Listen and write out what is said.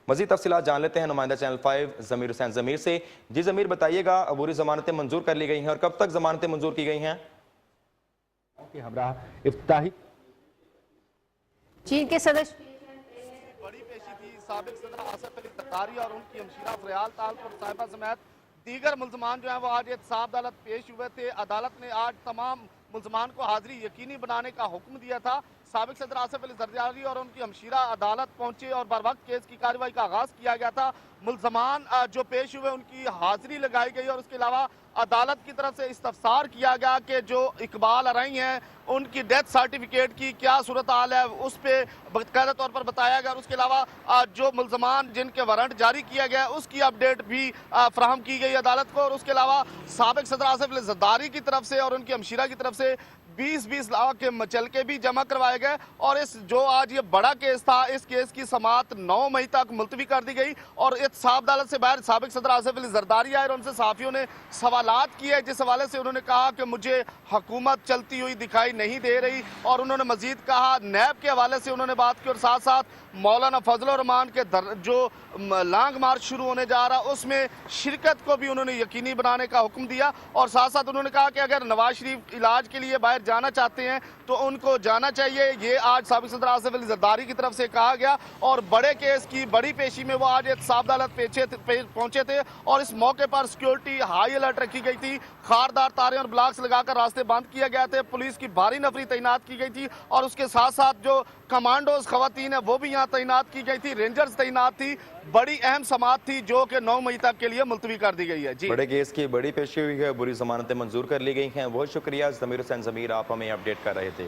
मजीद तफसीलात जान लेते हैं नुमाइंदा चैनल 5 ज़मीर हुसैन ज़मीर से। जी ज़मीर, बताइएगा अबूरी जमानतें मंजूर कर ली गई हैं और कब तक जमानतें मंजूर की गई हैं? चीन के सदस्य बड़ी पेशी थी साबिक सदर आसिफ अली जरदारी और उनकी हमशीरा फरियाल तालपुर साहिबा समेत दीगर मुल्जमान जो है वो आज एहतसाब अदालत पेश हुए थे। अदालत ने आज तमाम मुल्जमान को हाजिरी यकीनी बनाने का हुक्म दिया था। साबिक सदर आसिफ अली जरदारी और उनकी हमशीरा अदालत पहुंचे और बर वक्त केस की कार्रवाई का आगाज किया गया था। मुल्जमान जो पेश हुए उनकी हाजिरी लगाई गई और उसके अलावा अदालत की तरफ से इस्तफसार किया गया कि जो इकबाल अरई हैं उनकी डेथ सर्टिफिकेट की क्या सूरत हाल है उस पर बाकायदा तौर पर बताया गया और उसके अलावा जो मुल्जमान जिनके वारंट जारी किया गया उसकी अपडेट भी फ्राहम की गई अदालत को। और उसके अलावा साबिक सदर आसिफ अली जरदारी की तरफ से और उनकी हमशीरा की तरफ से 20-20 लाख के मचलके भी जमा करवाए गए। और इस जो आज ये बड़ा केस था इस केस की समाअत 9 मई तक मुलतवी कर दी गई और एहतसाब अदालत से बाहर साबिक सदर आसिफ अली जरदारी आए और उनसे सहाफियों ने सवालात किए जिस हवाले से उन्होंने कहा कि मुझे हुकूमत चलती हुई दिखाई नहीं दे रही। और उन्होंने मजीद कहा नैब के हवाले से उन्होंने बात की और साथ साथ मौलाना फजल रहमान के जो लॉन्ग मार्च शुरू होने जा रहा उसमें शिरकत को भी उन्होंने यकीनी बनाने का हुक्म दिया। और साथ साथ उन्होंने कहा कि अगर नवाज शरीफ इलाज के लिए बाहर जाना चाहते हैं तो उनको जाना चाहिए। ये आज साबिक सदर आसिफ अली जरदारी की तरफ से कहा गया और बड़े केस की बड़ी पेशी में वो आज एहतसाब अदालत पहुंचे थे और इस मौके पर सिक्योरिटी हाई अलर्ट रखी गई थी। खारदार तारे और ब्लॉक्स लगाकर रास्ते बंद किया गया थे। पुलिस की भारी नफरी तैनात की गई थी और उसके साथ साथ जो कमांडोज खवातीन है वो भी यहाँ तैनात की गई थी। रेंजर्स तैनात थी। बड़ी अहम समाअत थी जो कि 9 मई तक के लिए मुलतवी कर दी गई है। जी, बड़े केस की बड़ी पेशी हुई है, बुरी जमानतें मंजूर कर ली गई हैं। बहुत शुक्रिया ज़मीर हुसैन ज़मीर, आप हमें अपडेट कर रहे थे।